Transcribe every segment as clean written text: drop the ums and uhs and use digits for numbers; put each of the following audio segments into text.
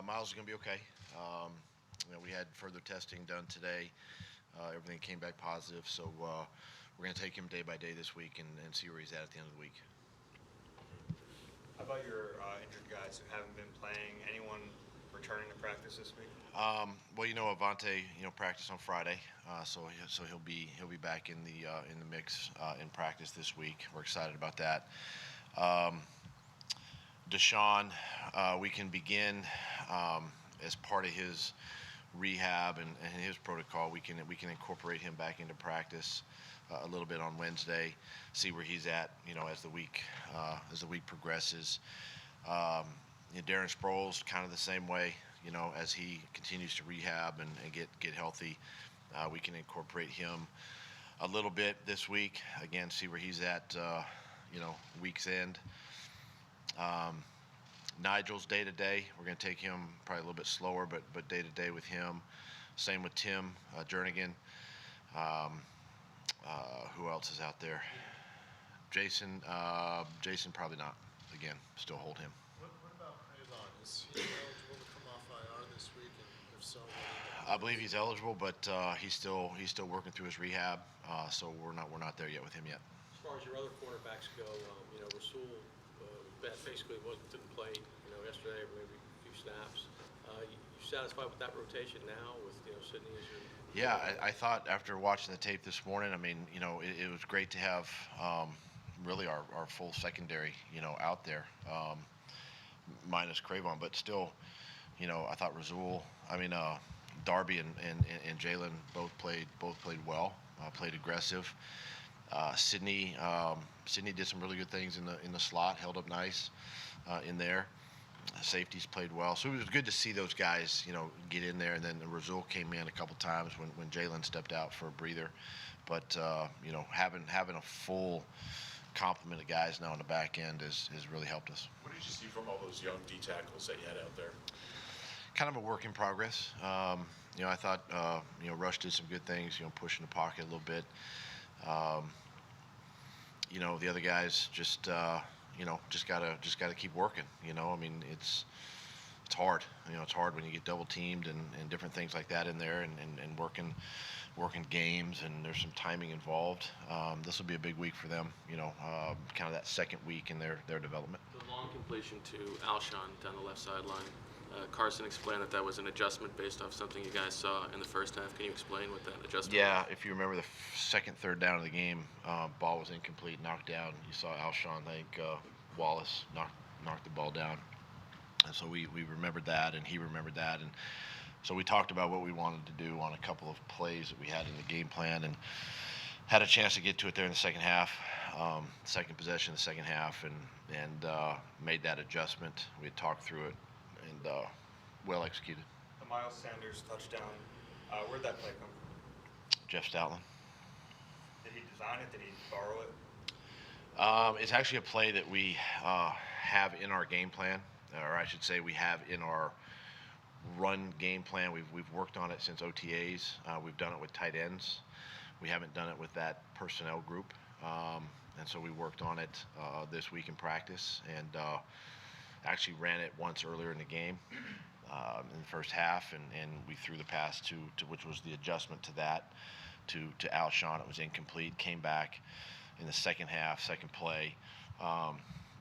Miles is going to be okay. We had further testing done today. Everything came back positive, so we're going to take him day by day this week and see where he's at the end of the week. How about your injured guys who haven't been playing? Anyone returning to practice this week? Avante, practiced on Friday, so he'll be back in the mix in practice this week. We're excited about that. DeSean, we can begin as part of his rehab and his protocol. We can incorporate him back into practice a little bit on Wednesday, see where he's at, as the week progresses. Darren Sproles, kind of the same way, as he continues to rehab and get healthy. We can incorporate him a little bit this week. Again, see where he's at, week's end. Nigel's day to day. We're going to take him probably a little bit slower, but day to day with him. Same with Tim Jernigan. Who else is out there? Jason probably not. Again, still hold him. What about Craven? Is he eligible to come off IR this week? And if so, I believe he's eligible, but he's still working through his rehab. So we're not there yet with him yet. As far as your other quarterbacks go, Rasul basically didn't play, yesterday, maybe a few snaps. You satisfied with that rotation now with Sydney as your? Yeah, I thought after watching the tape this morning, it was great to have really our full secondary, out there, minus Cravon, but still, I thought Darby and Jalen both played well, played aggressive. Sydney did some really good things in the slot, held up nice in there. Safeties played well, so it was good to see those guys, get in there. And then Rasul came in a couple times when Jalen stepped out for a breather. But having a full complement of guys now on the back end has really helped us. What did you see from all those young D tackles that you had out there? Kind of a work in progress. I thought Rush did some good things, pushing the pocket a little bit. The other guys just gotta keep working. It's hard. It's hard when you get double teamed and different things like that in there, and working games, and there's some timing involved. This will be a big week for them. Kind of that second week in their development. The long completion to Alshon down the left sideline. Carson explained that was an adjustment based off something you guys saw in the first half. Can you explain what that adjustment Yeah, was? if you remember the third down of the game, ball was incomplete, knocked down. You saw Alshon, I think Wallace knocked the ball down. And so we remembered that, and he remembered that. And so we talked about what we wanted to do on a couple of plays that we had in the game plan, and had a chance to get to it there in the second half, second possession of the second half, and made that adjustment. We had talked through it, and well executed. The Miles Sanders touchdown, where'd that play come from? Jeff Stoutland. Did he design it? Did he borrow it? It's actually a play that we have in our game plan, or I should say we have in our run game plan. We've worked on it since OTAs. We've done it with tight ends. We haven't done it with that personnel group. And so we worked on it this week in practice, and actually ran it once earlier in the game in the first half, and we threw the pass to which was the adjustment to that, to Alshon. It was incomplete, came back in the second half, second play.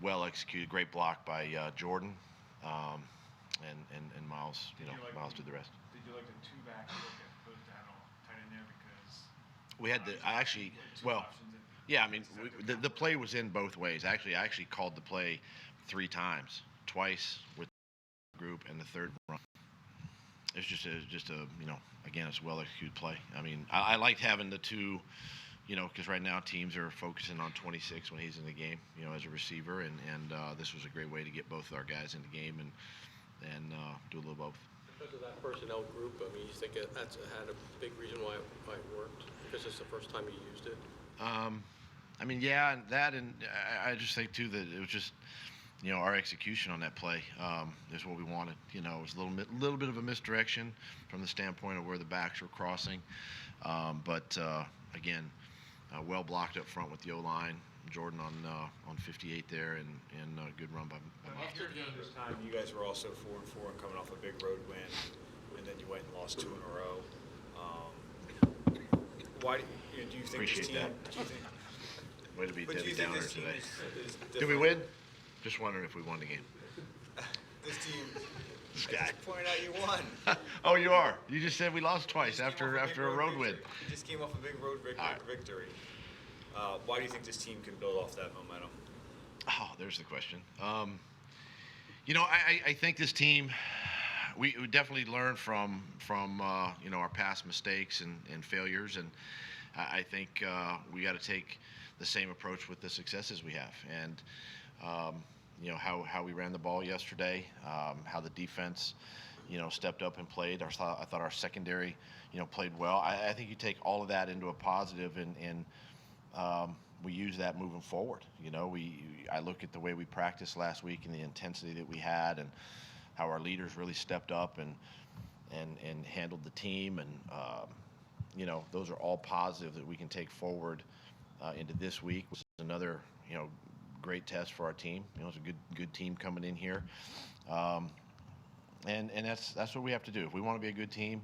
Well executed, great block by Jordan, and Miles, Miles did the rest. Did you like the two-back look at both down tight end there? Because we had the play was in both ways. I actually called the play 3 times, twice with the group, and the third run. It's just a again, it's a well executed play. I liked having the two, because right now teams are focusing on 26 when he's in the game, as a receiver, and this was a great way to get both of our guys in the game and do a little both. Because of that personnel group, you think that's had a big reason why it worked? Because it's the first time you used it? Yeah, and that, and I just think too that it was just, our execution on that play is what we wanted. It was a little bit of a misdirection from the standpoint of where the backs were crossing, but again, well blocked up front with the O-line, Jordan on 58 there, and good run by Mack. After this time, you guys were also 4-4 and coming off a big road win, and then you went and lost 2 in a row. Why do you think Appreciate this team? that. Do you think, Way to be but do Debbie you think Downer this team today. is Did we win? Just wondering if we won the game. This team. This I guy. just pointed out you won. Oh, you are. You just said we lost You twice just came after off a big a road win. victory. You just came off a big road All right. victory. Why do you think this team can build off that momentum? Oh, there's the question. I think this team, we definitely learned from our past mistakes and failures, and I think we got to take the same approach with the successes we have. And how we ran the ball yesterday, how the defense stepped up and played. I thought our secondary played well. I think you take all of that into a positive, and we use that moving forward. I look at the way we practiced last week and the intensity that we had, and how our leaders really stepped up and handled the team, and those are all positive that we can take forward into this week, which is another great test for our team. It's a good team coming in here, and that's what we have to do if we want to be a good team.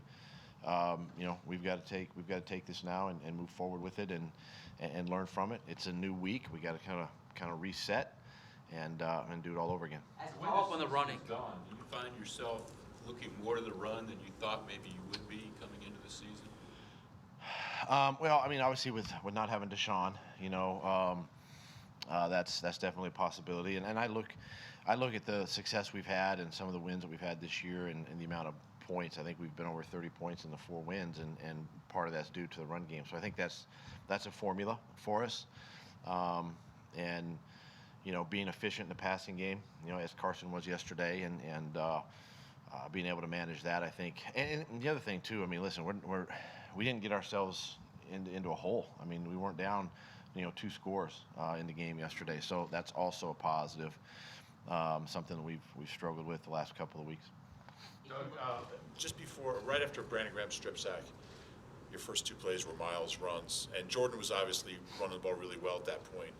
We've got to take this now and move forward with it and learn from it. It's a new week. We got to kind of reset and do it all over again. Follow up on the running. Gone. Do you find yourself looking more to the run than you thought maybe you would be coming into the season? Well, I mean, obviously with not having DeSean, that's definitely a possibility. And I look at the success we've had and some of the wins that we've had this year, and the amount of points. I think we've been over 30 points in the 4 wins, and part of that's due to the run game. So I think that's a formula for us. And being efficient in the passing game, as Carson was yesterday, and being able to manage that, I think. And the other thing too, I mean, listen, we didn't get ourselves into a hole. I mean, we weren't down 2 scores in the game yesterday, so that's also a positive. Something that we've struggled with the last couple of weeks. Doug, right after Brandon Graham's strip sack, your first 2 plays were Miles runs, and Jordan was obviously running the ball really well at that point.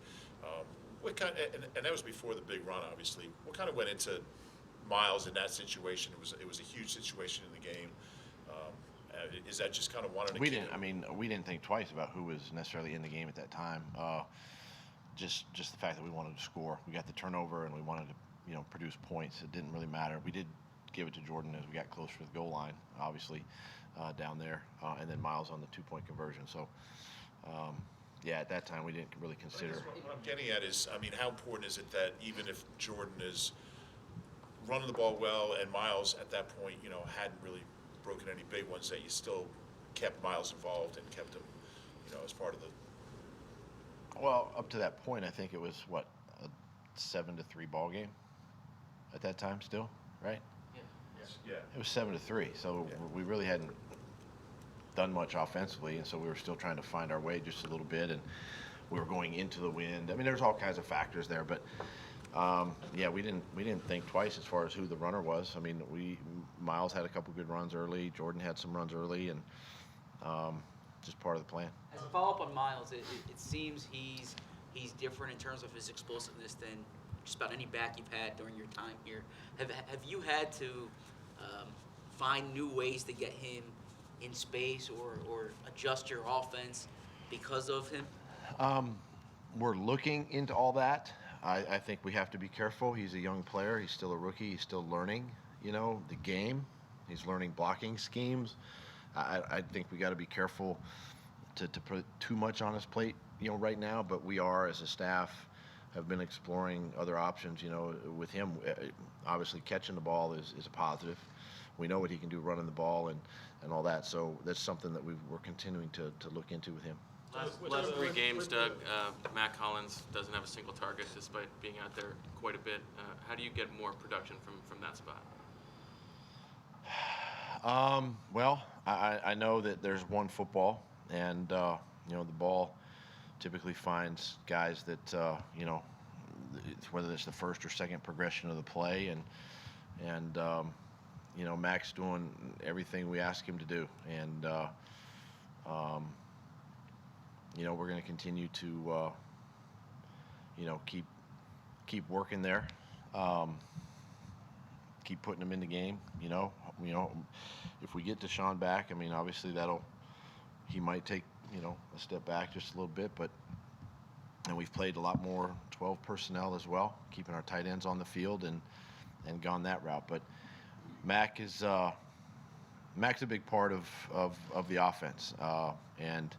And that was before the big run, obviously. What kind of went into Miles in that situation? It was a huge situation in the game. Is that just kind of wanting to? We didn't think twice about who was necessarily in the game at that time. Just the fact that we wanted to score. We got the turnover and we wanted to produce points. It didn't really matter. We did give it to Jordan as we got closer to the goal line, obviously, down there, and then Miles on the 2-point conversion. So, at that time we didn't really consider. What I'm getting at is, how important is it that even if Jordan is running the ball well and Miles at that point, hadn't really broken any big ones, that you still kept Miles involved and kept him, as part of the. Well, up to that point, I think it was a 7-3 ball game at that time still, right? Yeah. It was 7-3, so we really hadn't done much offensively, and so we were still trying to find our way just a little bit, and we were going into the wind. I mean, there's all kinds of factors there, but we didn't think twice as far as who the runner was. I mean, Miles had a couple good runs early, Jordan had some runs early, and just part of the plan. As a follow-up on Miles, it seems he's different in terms of his explosiveness than just about any back you've had during your time here. Have you had to find new ways to get him in space or adjust your offense because of him? We're looking into all that. I think we have to be careful. He's a young player. He's still a rookie. He's still learning, the game. He's learning blocking schemes. I think we got to be careful to put too much on his plate, right now. But we are, as a staff, have been exploring other options, with him. Obviously, catching the ball is a positive. We know what he can do running the ball and all that. So that's something that we're continuing to look into with him. Last 3 games, Doug, Mack Hollins doesn't have a single target despite being out there quite a bit. How do you get more production from that spot? Well, I know that there's one football, and the ball typically finds guys that whether it's the first or second progression of the play, and Mack's doing everything we ask him to do, and we're going to continue to keep working there, keep putting them in the game. If we get DeSean back, I mean, obviously he might take a step back just a little bit, and we've played a lot more 12 personnel as well, keeping our tight ends on the field and gone that route. But Mack's a big part of the offense, and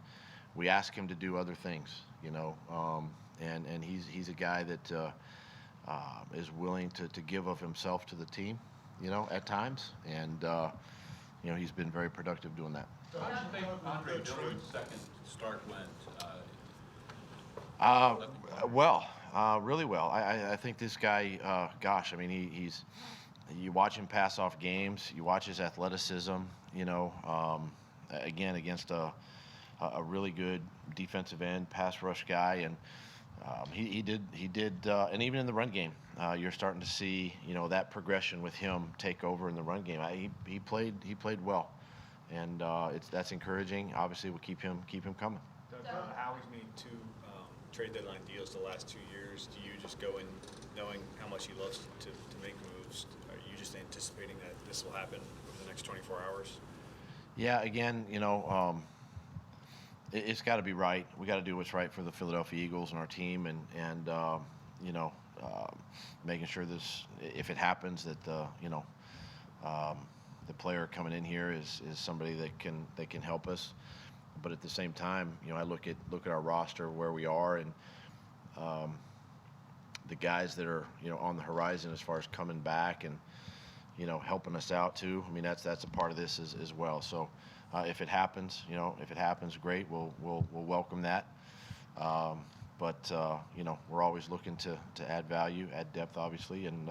we ask him to do other things, and he's a guy that is willing to give of himself to the team, at times, and he's been very productive doing that. How do you think Andre Dillon's second start went? Really well. I think this guy, gosh, I mean, you watch him pass off games, you watch his athleticism, again, against a really good defensive end, pass rush guy, and he did, and even in the run game, you're starting to see, that progression with him take over in the run game. He played well, and that's encouraging. Obviously, we'll keep him coming. Howie's made two trade deadline deals the last 2 years. Do you just go in knowing how much he loves to make moves? Are you just anticipating that this will happen over the next 24 hours? Yeah, again, it's got to be right. We got to do what's right for the Philadelphia Eagles and our team, and making sure this, if it happens, that the player coming in here is somebody that can help us. But at the same time, I look at our roster where we are, and the guys that are on the horizon as far as coming back and helping us out too. I mean, that's a part of this as well. So if it happens, great. We'll welcome that. But we're always looking to add value, add depth, obviously, and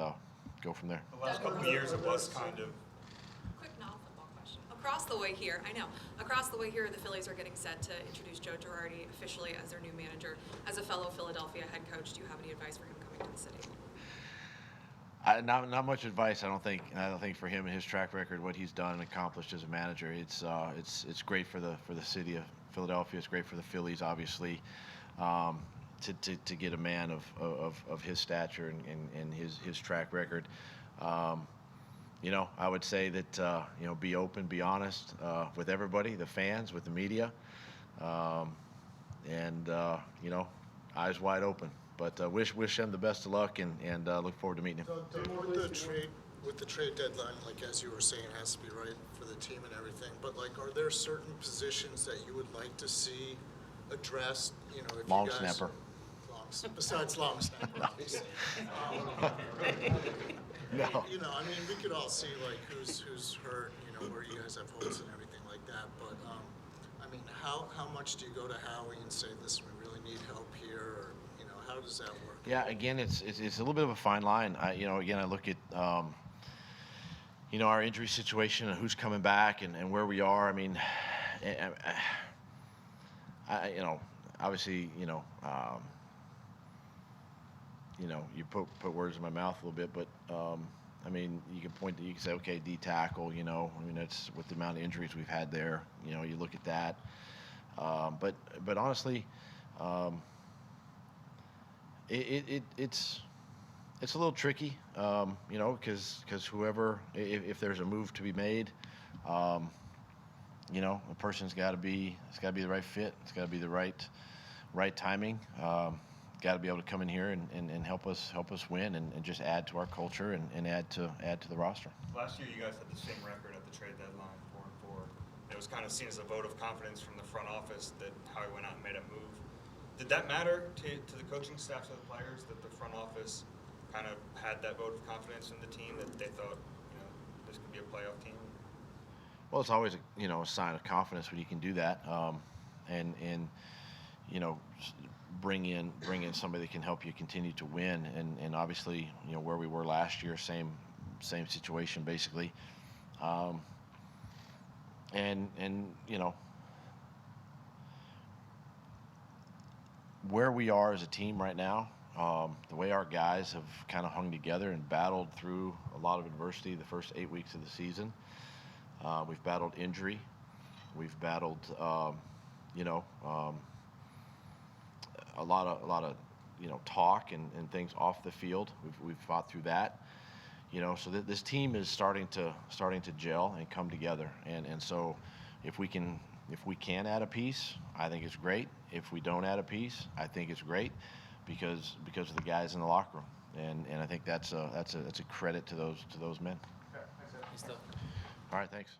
go from there. The last couple of years, it was kind of. Quick non-football question. Across the way here, the Phillies are getting set to introduce Joe Girardi officially as their new manager. As a fellow Philadelphia head coach, do you have any advice for him coming to the city? Not much advice, I don't think. For him and his track record, what he's done and accomplished as a manager, it's great for the city of Philadelphia. It's great for the Phillies, obviously, to get a man of his stature and his track record. I would say that be open, be honest with everybody, the fans, with the media, and eyes wide open. But wish him the best of luck, and look forward to meeting him. With the trade deadline, like as you were saying, it has to be right for the team and everything. But are there certain positions that you would like to see addressed? If Long you guys, snapper. Besides long snapper, obviously. No. I mean, we could all see who's hurt, where you guys have holes and everything like that. But I mean, how much do you go to Howie and say, listen, we really need help here, or how does that work? Yeah, again, it's a little bit of a fine line. I look at our injury situation and who's coming back and where we are. I mean, obviously, you put words in my mouth a little bit, but I mean, you can say, okay, D tackle, I mean, that's with the amount of injuries we've had there. You look at that, but honestly, it's a little tricky, because whoever, if there's a move to be made, the person's got to be the right fit. It's got to be the right timing. Got to be able to come in here and help us win and just add to our culture and add to the roster. Last year, you guys had the same record at the trade deadline, 4-4. It was kind of seen as a vote of confidence from the front office that Howie went out and made a move. Did that matter to the coaching staff, to the players, that the front office kind of had that vote of confidence in the team, that they thought, this could be a playoff team? Well, it's always a sign of confidence when you can do that, and bring in somebody that can help you continue to win. And obviously, where we were last year, same situation basically. Where we are as a team right now, the way our guys have kind of hung together and battled through a lot of adversity the first 8 weeks of the season. We've battled injury. We've battled, a lot of talk and things off the field. We've fought through that. So that this team is starting to gel and come together. And so if we can add a piece, I think it's great. If we don't add a piece, I think it's great because of the guys in the locker room. And I think that's a credit to those men. Okay, thanks, Ed. Good stuff. All right, thanks.